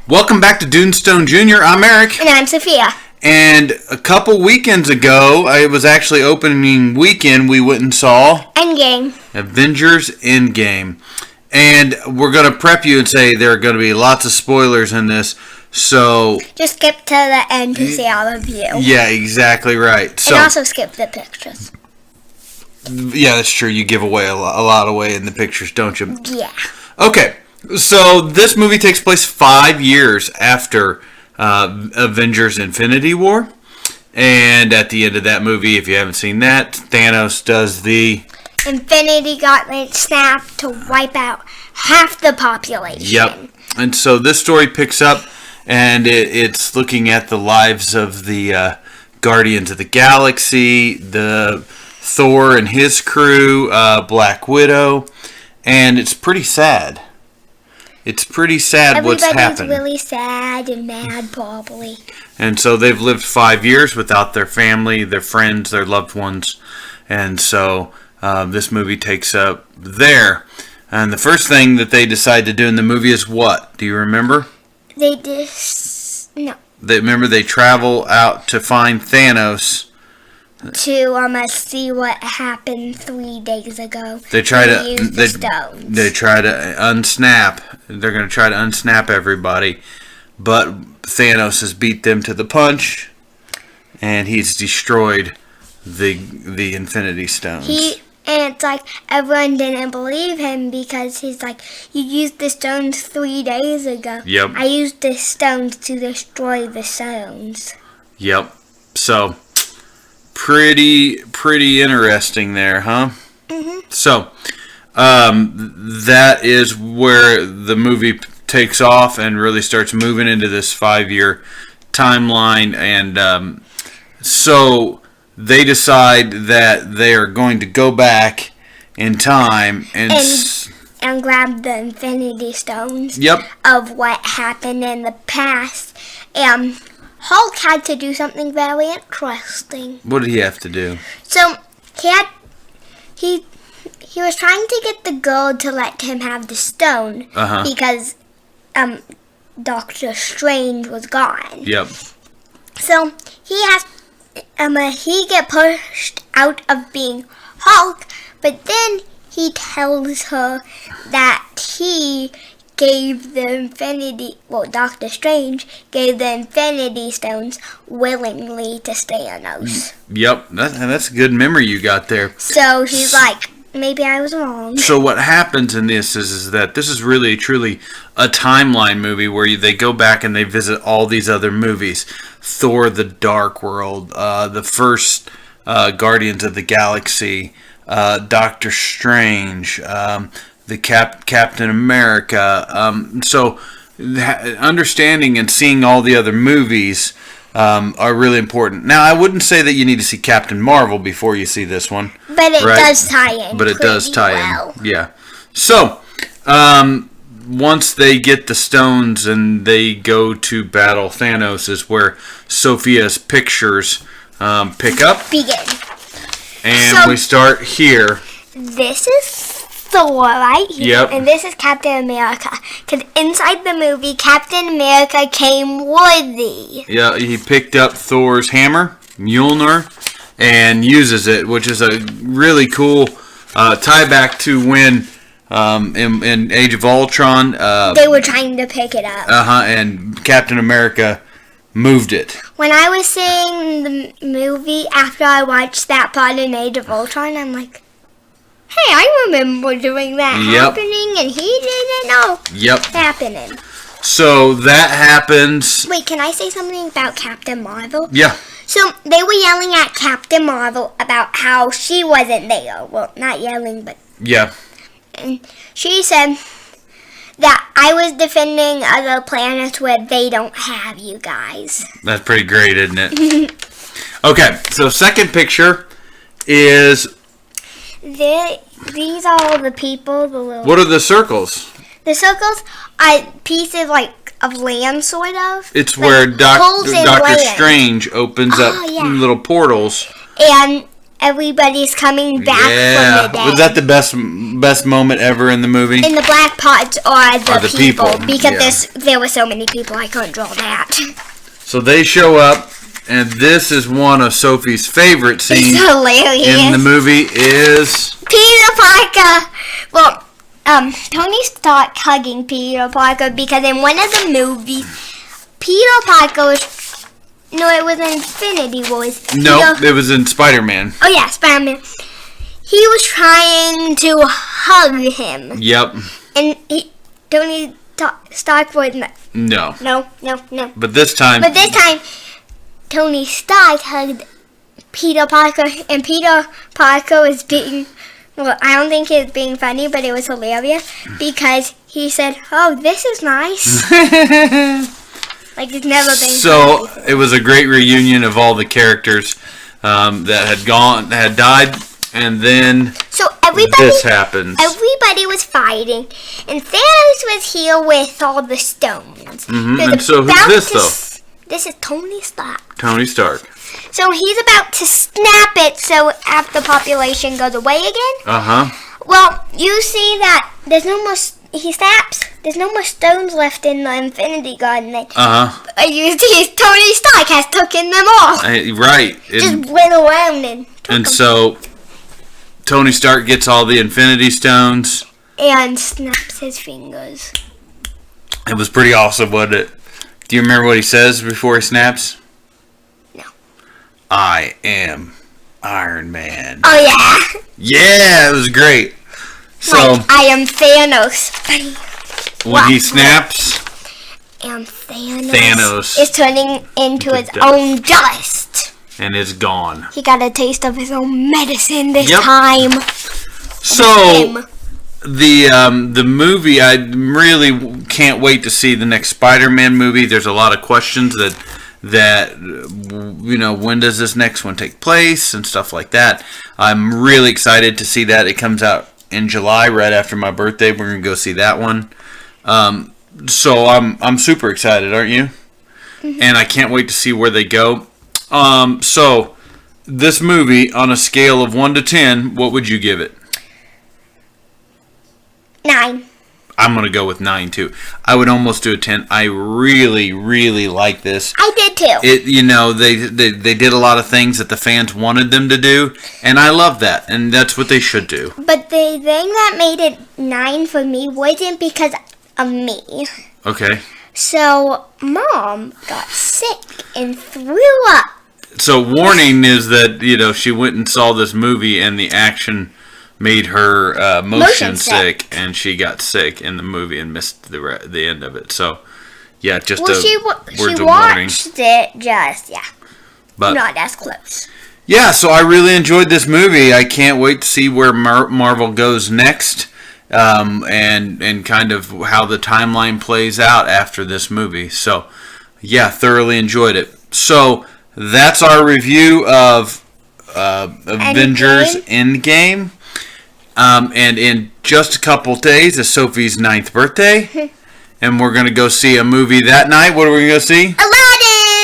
Welcome back to Dunestone Jr. I'm Eric. And I'm Sophia. And a couple weekends ago, it was actually opening weekend, we went and saw Endgame. Avengers Endgame. And we're going to prep you and say there are going to be lots of spoilers in this. So just skip to the end to see all of you. Yeah, exactly right. So, and also skip the pictures. Yeah, that's true. You give away a lot away in the pictures, don't you? Yeah. Okay. So this movie takes place 5 years after Avengers Infinity War. And at the end of that movie, if you haven't seen that, Thanos does the Infinity Gauntlet snap to wipe out half the population. Yep. And so this story picks up, and it's looking at the lives of the Guardians of the Galaxy, the Thor and his crew, Black Widow, and it's pretty sad. It's pretty sad what's happened. Everybody's really sad and mad, probably. And so they've lived 5 years without their family, their friends, their loved ones. And so this movie takes up there. And the first thing that they decide to do in the movie is what? Do you remember? They just... No. Remember they travel out to find Thanos. To see what happened 3 days ago. They try to stones. They try to unsnap. They're going to try to unsnap everybody, but Thanos has beat them to the punch, and he's destroyed the Infinity Stones. And it's like everyone didn't believe him because he's like, you used the stones 3 days ago. Yep. I used the stones to destroy the stones. Yep. So pretty interesting there, huh? Mm-hmm. So that is where the movie takes off and really starts moving into this 5-year timeline, and so they decide that they are going to go back in time and grab the Infinity Stones. Yep. Of what happened in the past. Hulk had to do something very interesting. What did he have to do? So he was trying to get the girl to let him have the stone because Doctor Strange was gone. Yep. So he get pushed out of being Hulk, but then he tells her that he gave Doctor Strange gave the Infinity Stones willingly to Thanos. Yep, that's a good memory you got there. So she's like, maybe I was wrong. So what happens in this is that this is really truly a timeline movie where they go back and they visit all these other movies. Thor: The Dark World, the first Guardians of the Galaxy, Doctor Strange, the Captain America. So understanding and seeing all the other movies are really important. Now, I wouldn't say that you need to see Captain Marvel before you see this one. But it does tie in. But it does tie in. Yeah. So, once they get the stones and they go to battle Thanos is where Sophia's pictures pick up. Begin. And we start here. This is Thor right here, yep. And this is Captain America. Because inside the movie, Captain America came worthy. Yeah, he picked up Thor's hammer, Mjolnir, and uses it, which is a really cool tie back to when in Age of Ultron they were trying to pick it up. And Captain America moved it. When I was seeing the movie after I watched that part in Age of Ultron, I'm like, hey, I remember doing that happening, and he didn't know happening. So that happens. Wait, can I say something about Captain Marvel? Yeah. So they were yelling at Captain Marvel about how she wasn't there. Well, not yelling, but... Yeah. And she said that I was defending other planets where they don't have you guys. That's pretty great, isn't it? Okay, so second picture is... These are all the people. What are the circles? The circles are pieces of land, sort of. It's where Doctor Strange opens up little portals. And everybody's coming back from the dead. Was that the best moment ever in the movie? And the black parts are the people. Because yeah. there were so many people, I couldn't draw that. So they show up, and this is one of Sophie's favorite scenes It's hilarious. in the movie is... Peter Parker. Well, Tony Stark hugging Peter Parker because in one of the movies, Peter Parker was... No, it was Infinity Wars. No, it was in Spider-Man. Oh, yeah, Spider-Man. He was trying to hug him. Yep. And Tony Stark was... No. No. But this time... Tony Stark hugged Peter Parker, and Peter Parker was being... Well, I don't think he was being funny, but it was hilarious because he said, "Oh, this is nice." Like it's never been. So it was a great reunion of all the characters that had died, and then this happens. Everybody was fighting, and Thanos was here with all the stones. And so who's this though? This is Tony Stark. Tony Stark. So he's about to snap it so after population goes away again. Well, you see that there's no more. He snaps. There's no more stones left in the Infinity Garden. You see, Tony Stark has taken them all. Right. Just went around and took them. So Tony Stark gets all the Infinity Stones and snaps his fingers. It was pretty awesome, wasn't it? Do you remember what he says before he snaps? No. I am Iron Man. Oh, yeah. Yeah, it was great. So, like, I am Thanos. When he snaps, and Thanos is turning into his dust. own dust. And it's gone. He got a taste of his own medicine this time. So, the movie, I really can't wait to see the next Spider-Man movie. There's a lot of questions that you know, when does this next one take place and stuff like that. I'm really excited to see that. It comes out in July, right after my birthday. We're gonna go see that one. So I'm super excited, aren't you? And I can't wait to see where they go. So this movie, on a scale of 1 to 10, what would you give it? 9. I'm going to go with 9 too. I would almost do a 10. I really, really like this. I did too. You know, they did a lot of things that the fans wanted them to do, and I love that, and that's what they should do. But the thing that made it 9 for me wasn't because of me. Okay. So, Mom got sick and threw up. So, warning is that, you know, she went and saw this movie, and the action made her motion sick, and she got sick in the movie and missed the end of it. So, yeah, just words she of warning. watched it, but not as close. Yeah, so I really enjoyed this movie. I can't wait to see where Marvel goes next, and kind of how the timeline plays out after this movie. So, yeah, thoroughly enjoyed it. So, that's our review of Avengers Endgame. And in just a couple days is Sophie's 9th birthday. And we're going to go see a movie that night. What are we going to go see?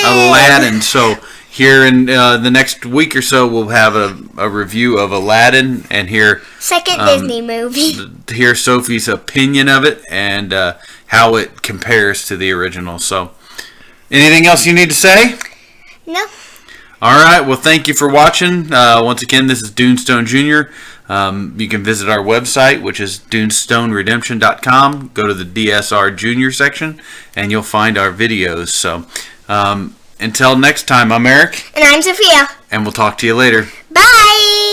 Aladdin. So here in the next week or so, we'll have a review of Aladdin and hear... Second Disney movie. Hear Sophie's opinion of it and how it compares to the original. So, anything else you need to say? No. All right. Well, thank you for watching. Once again, this is Dunestone Jr. You can visit our website, which is dunestoneredemption.com. Go to the DSR Jr. section, and you'll find our videos. So, until next time, I'm Eric. And I'm Sophia. And we'll talk to you later. Bye.